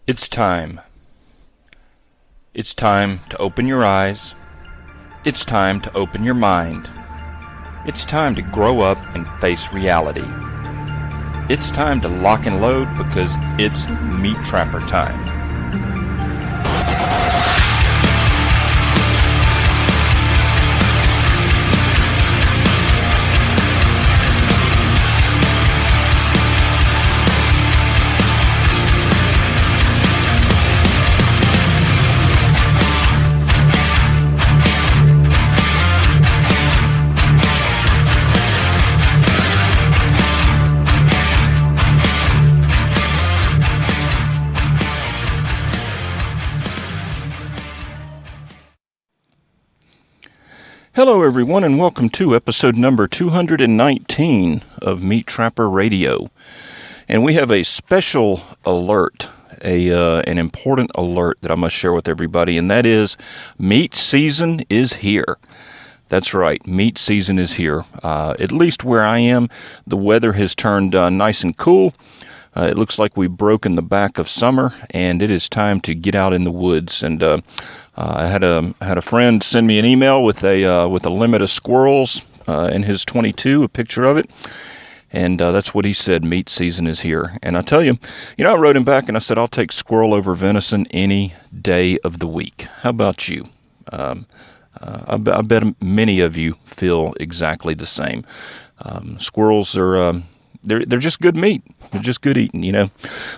It's time. It's time to open your eyes. It's time to open your mind. It's time to grow up and face reality. It's time to lock and load because it's MeatTrapper time. Hello everyone and welcome to episode number 219 of MeatTrapper Radio. And we have a special alert, an important alert that I must share with everybody, and that is meat season is here. That's right, meat season is here. At least where I am, the weather has turned nice and cool. It looks like we've broken the back of summer, and it is time to get out in the woods. And I had a friend send me an email with a limit of squirrels in his 22, a picture of it, and that's what he said. Meat season is here, and I tell you, I wrote him back and I said I'll take squirrel over venison any day of the week. How about you? I bet many of you feel exactly the same. Squirrels are they're just good meat. They're just good eating,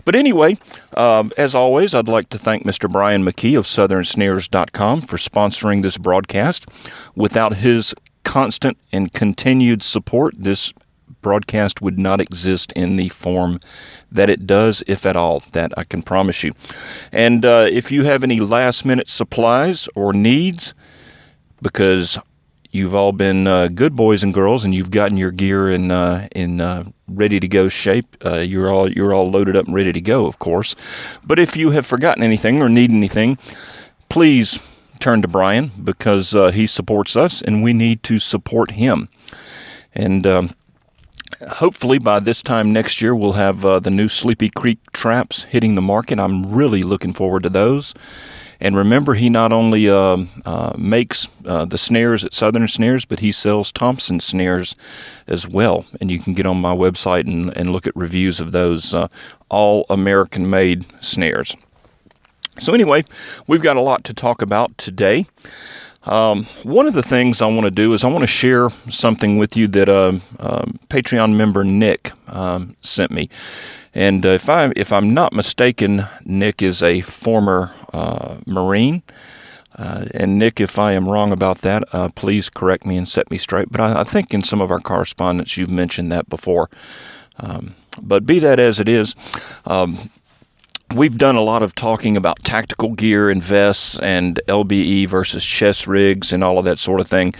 But anyway, as always, I'd like to thank Mr. Brian McKee of SouthernSnares.com for sponsoring this broadcast. Without his constant and continued support, this broadcast would not exist in the form that it does, if at all. That I can promise you. And if you have any last-minute supplies or needs, because you've all been good boys and girls, and you've gotten your gear in ready to go shape. You're all loaded up and ready to go, of course. But if you have forgotten anything or need anything, please turn to Brian, because he supports us, and we need to support him. And hopefully by this time next year, we'll have the new Sleepy Creek traps hitting the market. I'm really looking forward to those. And remember, he not only makes the snares at Southern Snares, but he sells Thompson snares as well. And you can get on my website and look at reviews of those all American-made snares. So anyway, we've got a lot to talk about today. One of the things I want to do is I want to share something with you that Patreon member Nick sent me. And if I'm not mistaken, Nick is a former Marine. And Nick, if I am wrong about that, please correct me and set me straight. But I think in some of our correspondence you've mentioned that before. But be that as it is, we've done a lot of talking about tactical gear and vests and LBE versus chest rigs and all of that sort of thing.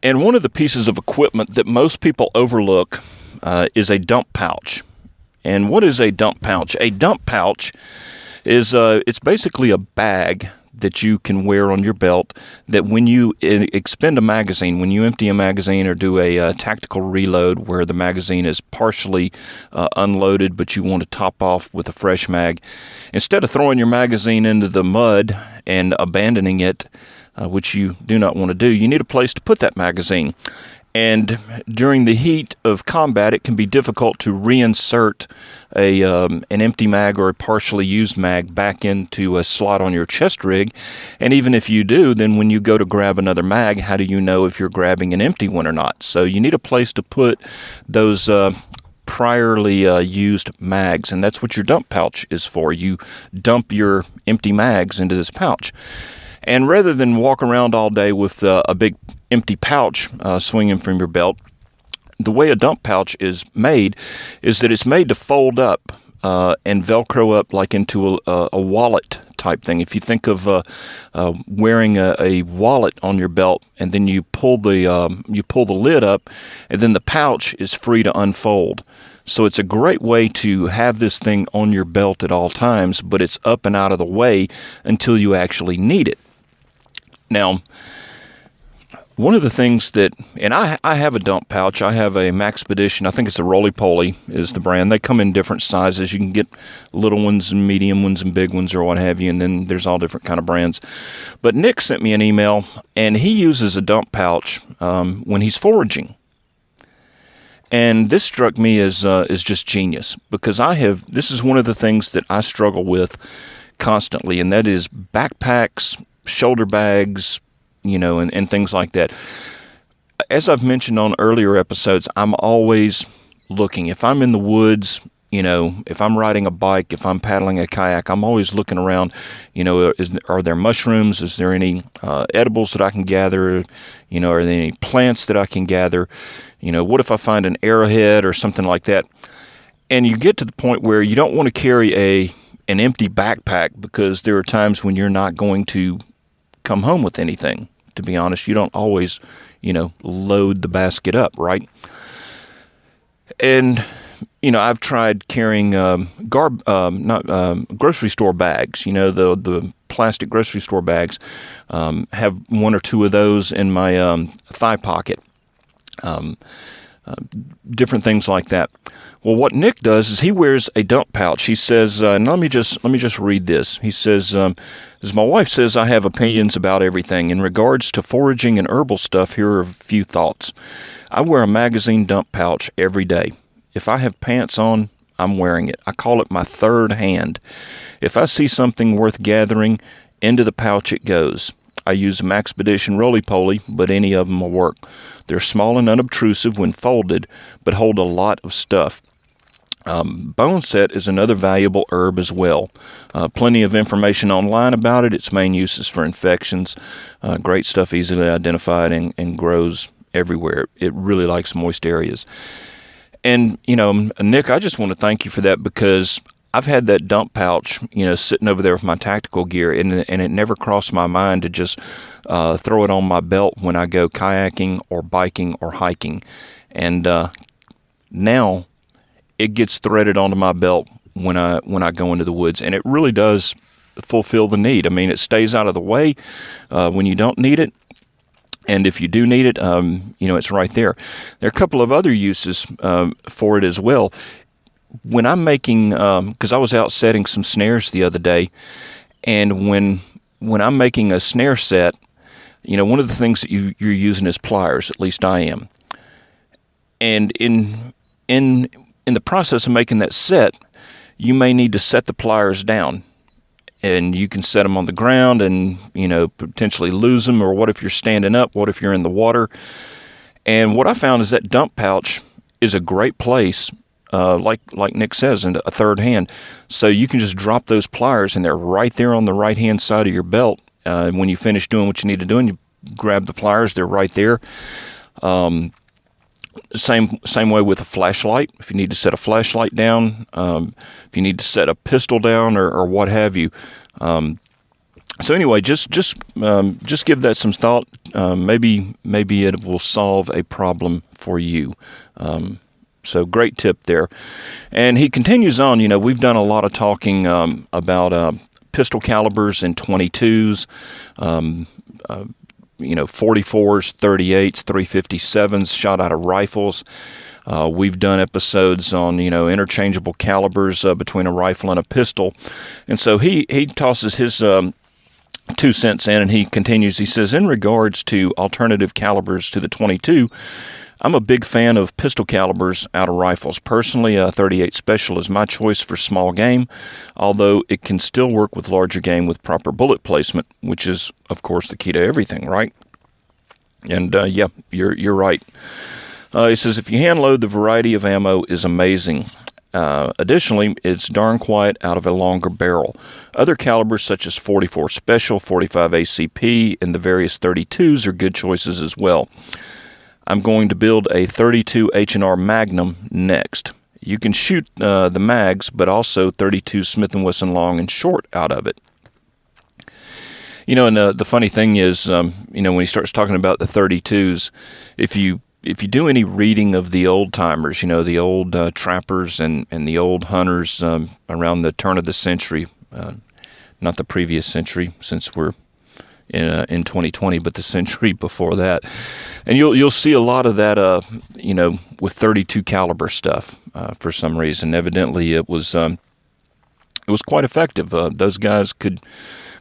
And one of the pieces of equipment that most people overlook is a dump pouch. And what is a dump pouch? A dump pouch is it's basically a bag that you can wear on your belt that when you expend a magazine, when you empty a magazine or do a tactical reload where the magazine is partially unloaded but you want to top off with a fresh mag, instead of throwing your magazine into the mud and abandoning it, which you do not want to do, you need a place to put that magazine. And during the heat of combat, it can be difficult to reinsert an empty mag or a partially used mag back into a slot on your chest rig. And even if you do, then when you go to grab another mag, how do you know if you're grabbing an empty one or not? So you need a place to put those priorly used mags, and that's what your dump pouch is for. You dump your empty mags into this pouch. And rather than walk around all day with a big empty pouch swinging from your belt, the way a dump pouch is made is that it's made to fold up and Velcro up like into a wallet type thing. If you think of wearing a wallet on your belt, and then you pull the lid up, and then the pouch is free to unfold. So it's a great way to have this thing on your belt at all times, but it's up and out of the way until you actually need it. Now, one of the things that, and I have a dump pouch. I have a Maxpedition. I think it's a Roly-Poly is the brand. They come in different sizes. You can get little ones and medium ones and big ones or what have you, and then there's all different kind of brands. But Nick sent me an email, and he uses a dump pouch when he's foraging. And this struck me as just genius, because this is one of the things that I struggle with constantly, and that is backpacks, shoulder bags, and things like that. As I've mentioned on earlier episodes, I'm always looking. If I'm in the woods, if I'm riding a bike, if I'm paddling a kayak, I'm always looking around. Are there mushrooms? Is there any edibles that I can gather? Are there any plants that I can gather? What if I find an arrowhead or something like that? And you get to the point where you don't want to carry an empty backpack, because there are times when you're not going to come home with anything. To be honest, you don't always, load the basket up, right? And, I've tried carrying grocery store bags, the plastic grocery store bags. Have one or two of those in my thigh pocket. Different things like that. Well, what Nick does is he wears a dump pouch. He says, and let me just read this. He says, as my wife says, I have opinions about everything. In regards to foraging and herbal stuff, here are a few thoughts. I wear a magazine dump pouch every day. If I have pants on, I'm wearing it. I call it my third hand. If I see something worth gathering, into the pouch it goes. I use a Maxpedition Roly-Poly, but any of them will work. They're small and unobtrusive when folded, but hold a lot of stuff. Bone set is another valuable herb as well. Plenty of information online about it. Its main use is for infections. Great stuff, easily identified and grows everywhere. It really likes moist areas. And, Nick, I just want to thank you for that, because I've had that dump pouch, sitting over there with my tactical gear, and it never crossed my mind to just throw it on my belt when I go kayaking or biking or hiking. And now it gets threaded onto my belt when I go into the woods, and it really does fulfill the need. I mean, it stays out of the way when you don't need it. And if you do need it, it's right there. There are a couple of other uses for it as well. When I'm making, because I was out setting some snares the other day, and when I'm making a snare set, one of the things that you're using is pliers. At least I am. And in the process of making that set, you may need to set the pliers down. And you can set them on the ground and, potentially lose them. Or what if you're standing up? What if you're in the water? And what I found is that dump pouch is a great place, like Nick says, in a third hand. So you can just drop those pliers, and they're right there on the right-hand side of your belt. When you finish doing what you need to do, and you grab the pliers, they're right there. Same way with a flashlight. If you need to set a flashlight down, if you need to set a pistol down, or what have you. So anyway, just give that some thought. Maybe it will solve a problem for you. So great tip there. And he continues on. We've done a lot of talking about pistol calibers and 22s. 44s, 38s, 357s shot out of rifles. We've done episodes on, interchangeable calibers between a rifle and a pistol. And so he tosses his 2 cents in, and he continues. He says, in regards to alternative calibers to the 22, I'm a big fan of pistol calibers out of rifles. Personally, a 38 Special is my choice for small game, although it can still work with larger game with proper bullet placement, which is, of course, the key to everything, right? And yeah, you're right. He says, if you hand load, the variety of ammo is amazing. Additionally, it's darn quiet out of a longer barrel. Other calibers such as 44 Special, 45 ACP, and the various 32s are good choices as well. I'm going to build a 32 H&R Magnum next. You can shoot the mags, but also 32 Smith & Wesson long and short out of it. And the funny thing is, when he starts talking about the 32s, if you do any reading of the old timers, the old trappers and the old hunters around the turn of the century, not the previous century, since we're, in 2020, but the century before that. And you'll see a lot of that, with 32 caliber stuff for some reason. Evidently, it was quite effective. Those guys could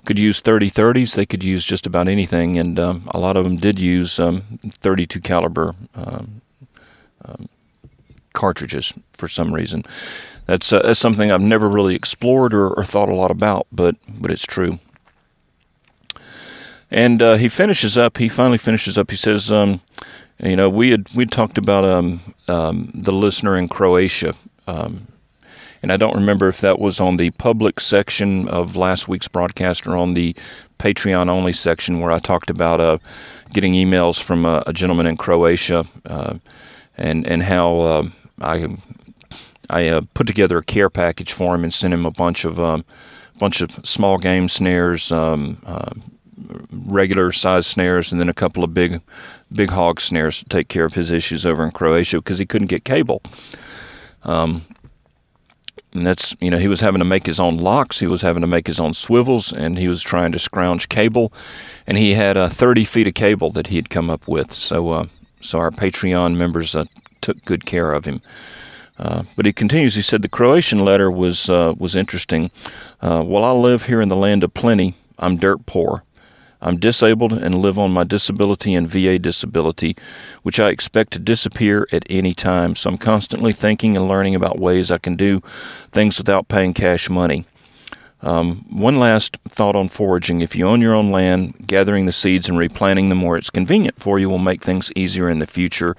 use 30-30s. They could use just about anything, and a lot of them did use 32 caliber cartridges for some reason. That's something I've never really explored or thought a lot about, but it's true. And he finally finishes up. He says, we'd talked about the listener in Croatia, and I don't remember if that was on the public section of last week's broadcast or on the Patreon only section, where I talked about getting emails from a gentleman in Croatia, and how I put together a care package for him and sent him a bunch of small game snares, regular size snares, and then a couple of big hog snares to take care of his issues over in Croatia, because he couldn't get cable. And that's, he was having to make his own locks, he was having to make his own swivels, and he was trying to scrounge cable, and he had 30 feet of cable that he had come up with. So our Patreon members took good care of him. But he continues. He said the Croatian letter was interesting. While I live here in the land of plenty, I'm dirt poor. I'm disabled and live on my disability and VA disability, which I expect to disappear at any time. So I'm constantly thinking and learning about ways I can do things without paying cash money. One last thought on foraging. If you own your own land, gathering the seeds and replanting them where it's convenient for you will make things easier in the future.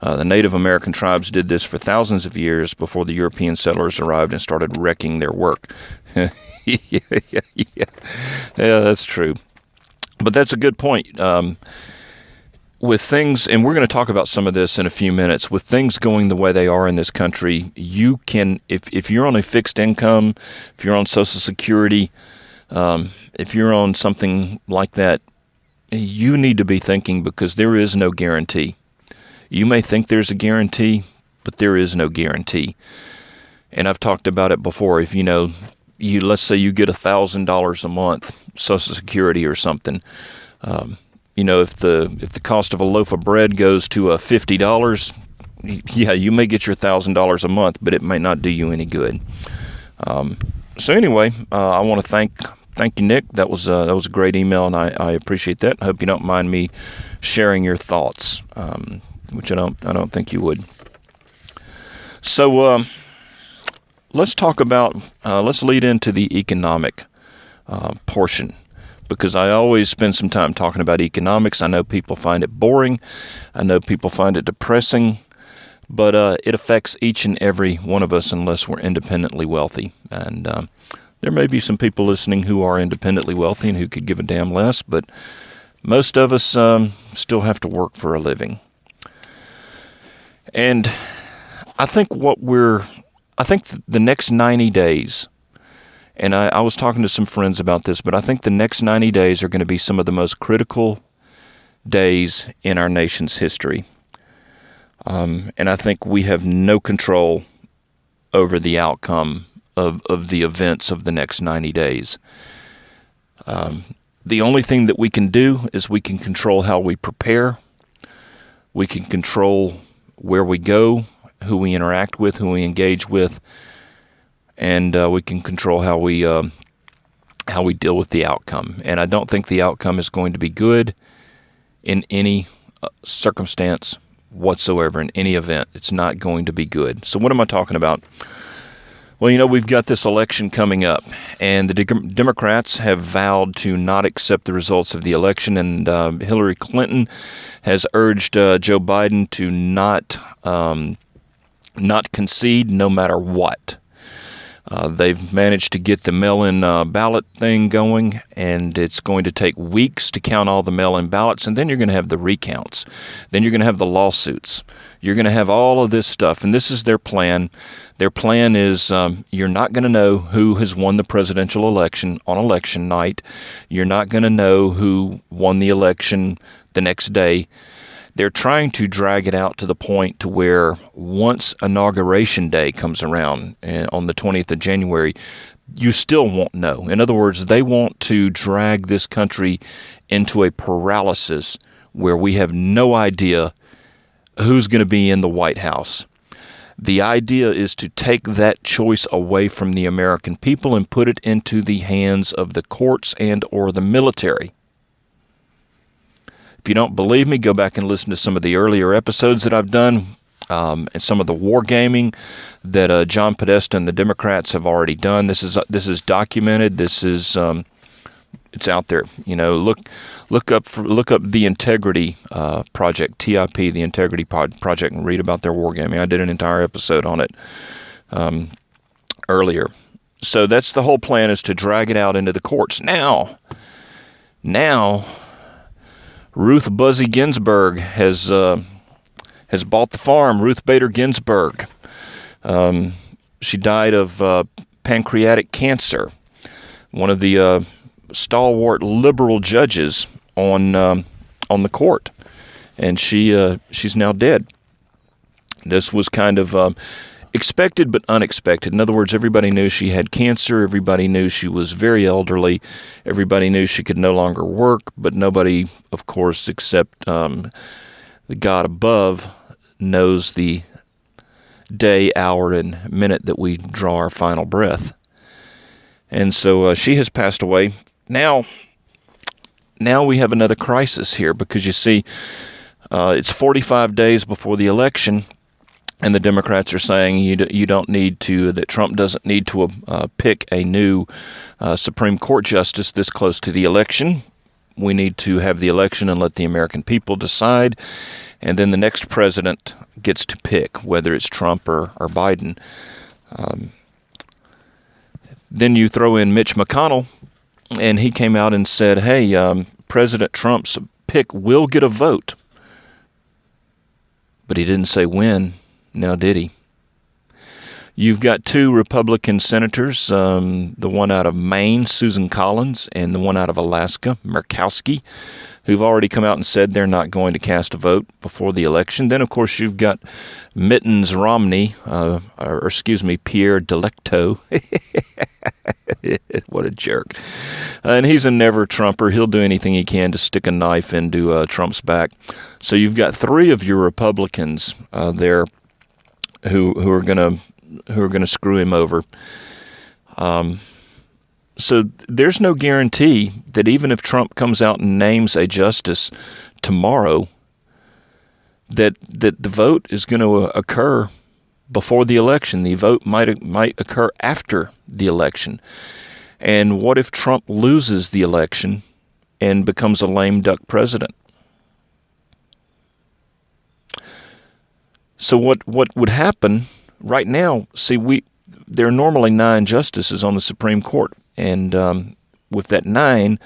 The Native American tribes did this for thousands of years before the European settlers arrived and started wrecking their work. Yeah, that's true. But that's a good point. With things, and we're going to talk about some of this in a few minutes, with things going the way they are in this country, you can, if you're on a fixed income, if you're on Social Security, if you're on something like that, you need to be thinking, because there is no guarantee. You may think there's a guarantee, but there is no guarantee. And I've talked about it before. If let's say you get $1,000 a month, Social Security or something, if the cost of a loaf of bread goes to $50, yeah, you may get your $1,000 a month, but it might not do you any good. So anyway, I want to thank you, Nick. That was a great email, and I appreciate that. I hope you don't mind me sharing your thoughts, which I don't think you would. So let's talk about let's lead into the economic portion, because I always spend some time talking about economics. I know people find it boring. I know people find it depressing, but it affects each and every one of us unless we're independently wealthy. And there may be some people listening who are independently wealthy and who could give a damn less, but most of us still have to work for a living. And I think the next 90 days, and I was talking to some friends about this, but I think the next 90 days are going to be some of the most critical days in our nation's history. And I think we have no control over the outcome of the events of the next 90 days. The only thing that we can do is we can control how we prepare. We can control where we go, who we interact with, who we engage with, and we can control how we deal with the outcome. And I don't think the outcome is going to be good in any circumstance whatsoever, in any event. It's not going to be good. So what am I talking about? Well, we've got this election coming up, and the Democrats have vowed to not accept the results of the election, and Hillary Clinton has urged Joe Biden to not concede no matter what. They've managed to get the mail-in ballot thing going, and it's going to take weeks to count all the mail-in ballots, and then you're going to have the recounts. Then you're going to have the lawsuits. You're going to have all of this stuff, and this is their plan. Their plan is you're not going to know who has won the presidential election on election night. You're not going to know who won the election the next day. They're trying to drag it out to the point to where once Inauguration Day comes around on the 20th of January, you still won't know. In other words, they want to drag this country into a paralysis where we have no idea who's going to be in the White House. The idea is to take that choice away from the American people and put it into the hands of the courts and or the military. If you don't believe me, go back and listen to some of the earlier episodes that I've done, and some of the wargaming that John Podesta and the Democrats have already done. This is documented. This is it's out there. Look up the Integrity Project, TIP, the Integrity Project, and read about their wargaming. I did an entire episode on it earlier. So that's the whole plan, is to drag it out into the courts. Now, Ruth Buzzy Ginsburg has bought the farm. Ruth Bader Ginsburg. She died of pancreatic cancer. One of the stalwart liberal judges on the court, and she's now dead. This was kind of expected but unexpected. In other words, everybody knew she had cancer. Everybody knew she was very elderly. Everybody knew she could no longer work, but nobody, of course, except the God above, knows the day, hour, and minute that we draw our final breath. And so she has passed away. Now we have another crisis here, because you see, it's 45 days before the election, and the Democrats are saying that Trump doesn't need to pick a new Supreme Court justice this close to the election. We need to have the election and let the American people decide, and then the next president gets to pick, whether it's Trump or Biden. Then you throw in Mitch McConnell, and he came out and said, hey, President Trump's pick will get a vote. But he didn't say when, now did he? You've got two Republican senators, the one out of Maine, Susan Collins, and the one out of Alaska, Murkowski, who've already come out and said they're not going to cast a vote before the election. Then, of course, you've got Mittens Romney, Pierre Delecto. What a jerk. And he's a never-Trumper. He'll do anything he can to stick a knife into Trump's back. So you've got three of your Republicans there who are going to screw him over. So there's no guarantee that even if Trump comes out and names a justice tomorrow, that the vote is going to occur before the election. The vote might occur after the election. And what if Trump loses the election and becomes a lame duck president? So what would happen right now? See, there are normally 9 justices on the Supreme Court, and with that 9,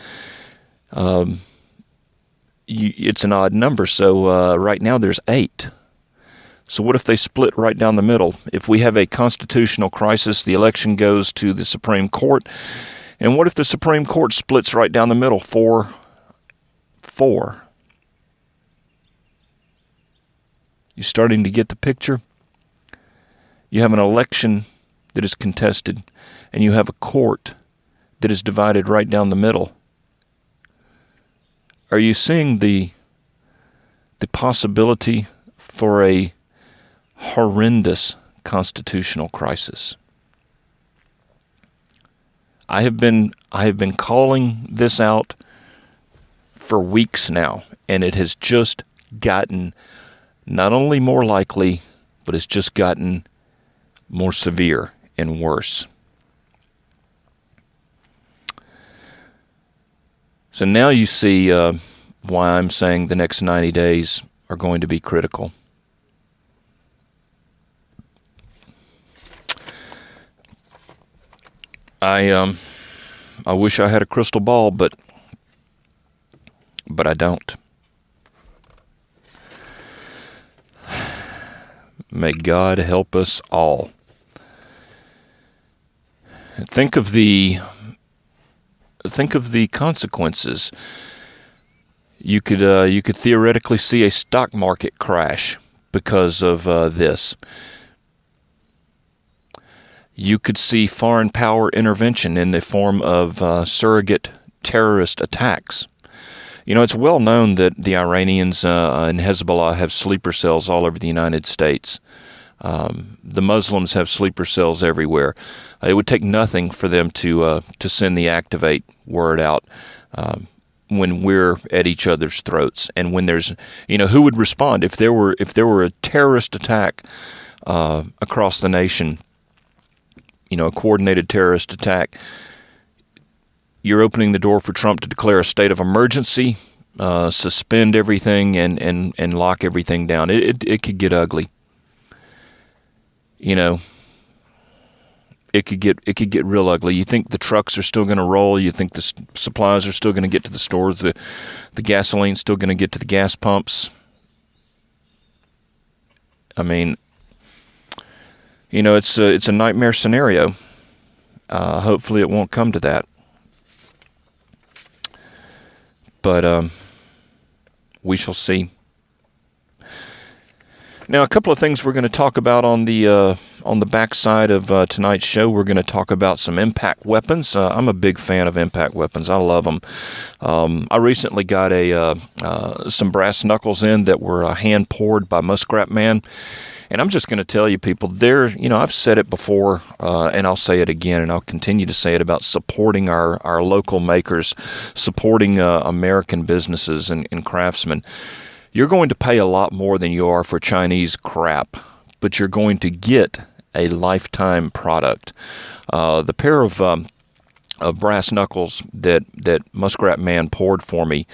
it's an odd number. So right now there's 8. So what if they split right down the middle? If we have a constitutional crisis, the election goes to the Supreme Court, and what if the Supreme Court splits right down the middle, 4-4? You starting to get the picture? You have an election that is contested, and you have a court that is divided right down the middle. Are you seeing the possibility for a horrendous constitutional crisis? I have been calling this out for weeks now, and it has just gotten not only more likely, but it's just gotten more severe and worse. So now you see why I'm saying the next 90 days are going to be critical. I wish I had a crystal ball, but I don't. May God help us all. Think of the consequences. You could theoretically see a stock market crash because of this. you could see foreign power intervention in the form of surrogate terrorist attacks. It's well known that the Iranians and Hezbollah have sleeper cells all over the United States. The Muslims have sleeper cells everywhere. It would take nothing for them to send the activate word out when we're at each other's throats, and when there's, who would respond if there were a terrorist attack across the nation, a coordinated terrorist attack. You're opening the door for Trump to declare a state of emergency, suspend everything, and lock everything down. It could get ugly. It could get real ugly. You think the trucks are still going to roll? You think the supplies are still going to get to the stores? The gasoline's still going to get to the gas pumps? I mean, it's a nightmare scenario. Hopefully, it won't come to that. But we shall see. Now, a couple of things we're going to talk about on the backside of tonight's show. We're going to talk about some impact weapons. I'm a big fan of impact weapons. I love them. I recently got some brass knuckles in that were hand poured by Muskrat Man. And I'm just going to tell you, people, I've said it before, and I'll say it again, and I'll continue to say it about supporting our local makers, supporting American businesses and craftsmen. You're going to pay a lot more than you are for Chinese crap, but you're going to get a lifetime product. The pair of brass knuckles that Muskrat Man poured for me,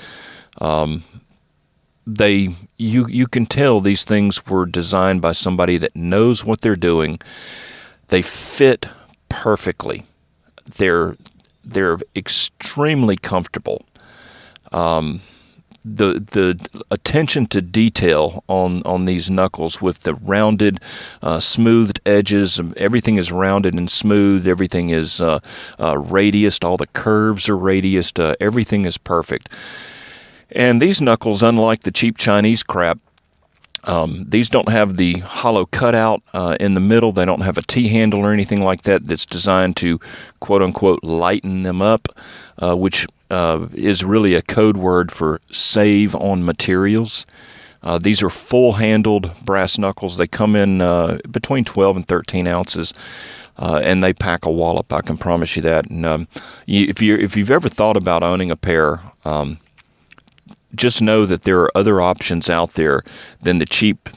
you can tell these things were designed by somebody that knows what they're doing. They fit perfectly. They're extremely comfortable. The attention to detail on these knuckles, with the rounded, smoothed edges, everything is rounded and smooth. Everything is radiused. All the curves are radiused. Everything is perfect. And these knuckles, unlike the cheap Chinese crap, these don't have the hollow cutout in the middle. They don't have a T-handle or anything like that that's designed to, quote-unquote, lighten them up, which is really a code word for save on materials. These are full-handled brass knuckles. They come in between 12 and 13 ounces, and they pack a wallop, I can promise you that. And if you've ever thought about owning a pair, just know that there are other options out there than the cheap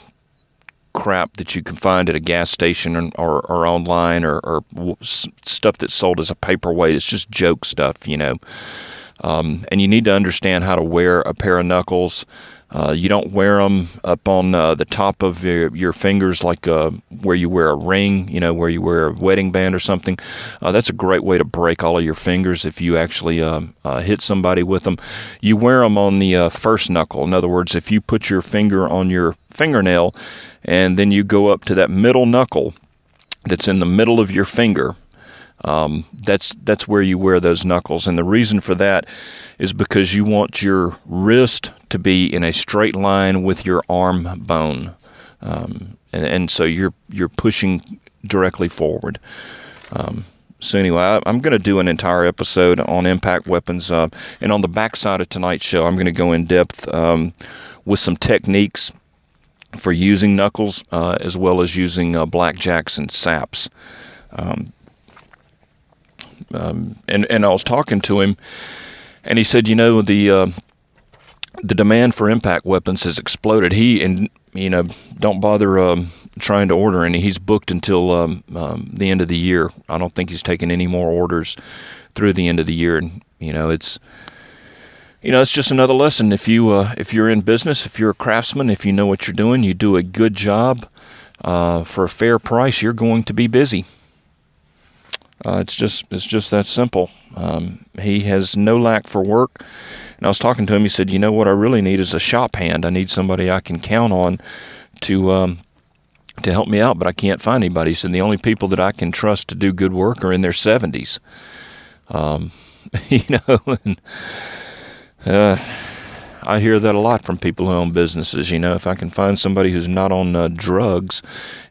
crap that you can find at a gas station or online or stuff that's sold as a paperweight. It's just joke stuff, and you need to understand how to wear a pair of knuckles. You don't wear them up on the top of your fingers like where you wear a ring, where you wear a wedding band or something. That's a great way to break all of your fingers if you actually hit somebody with them. You wear them on the first knuckle. In other words, if you put your finger on your fingernail and then you go up to that middle knuckle that's in the middle of your finger, that's where you wear those knuckles. And the reason for that is because you want your wrist to be in a straight line with your arm bone, and so you're pushing directly forward. So anyway, I'm going to do an entire episode on impact weapons, and on the backside of tonight's show, I'm going to go in depth with some techniques for using knuckles, as well as using blackjacks and saps. And I was talking to him, and he said, the demand for impact weapons has exploded. Don't bother trying to order any. He's booked until the end of the year. I don't think he's taking any more orders through the end of the year. And it's just another lesson. If you're in business, if you're a craftsman, if you know what you're doing, you do a good job for a fair price, you're going to be busy. It's just that simple. He has no lack for work. And I was talking to him. He said, what I really need is a shop hand. I need somebody I can count on to help me out, but I can't find anybody. He said, the only people that I can trust to do good work are in their 70s. I hear that a lot from people who own businesses. If I can find somebody who's not on drugs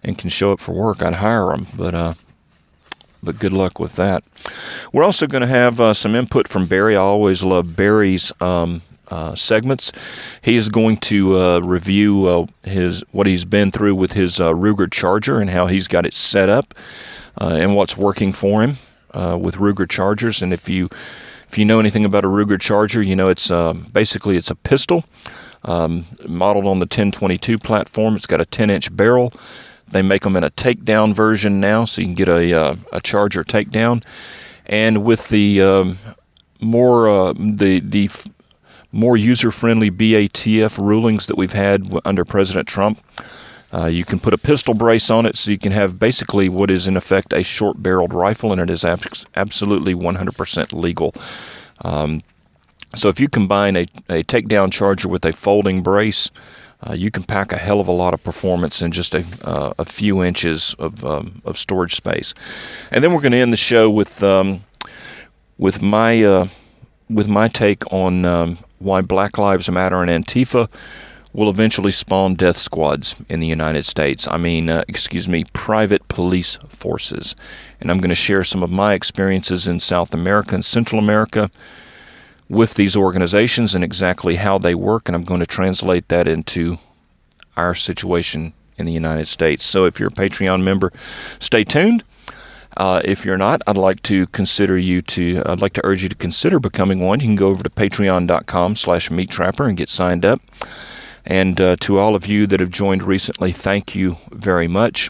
and can show up for work, I'd hire them. But good luck with that. We're also going to have some input from Barry. I always love Barry's segments. He is going to review what he's been through with his Ruger Charger and how he's got it set up and what's working for him with Ruger Chargers. And if you know anything about a Ruger Charger, you know it's basically it's a pistol modeled on the 1022 platform. It's got a 10-inch barrel. They make them in a takedown version now, so you can get a Charger takedown. And with the more user-friendly BATF rulings that we've had under President Trump, you can put a pistol brace on it, so you can have basically what is in effect a short-barreled rifle, and it is absolutely 100% legal. So if you combine a takedown Charger with a folding brace, you can pack a hell of a lot of performance in just a few inches of storage space. And then we're going to end the show with my take on why Black Lives Matter and Antifa will eventually spawn death squads in the United States. Private police forces. And I'm going to share some of my experiences in South America and Central America with these organizations and exactly how they work, and I'm going to translate that into our situation in the United States. So if you're a Patreon member, stay tuned. If you're not, I'd like to urge you to consider becoming one. You can go over to patreon.com/MeatTrapper and get signed up. And to all of you that have joined recently, thank you very much.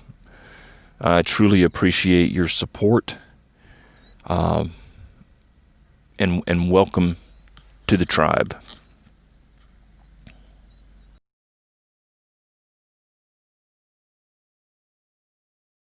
I truly appreciate your support. And welcome to the tribe.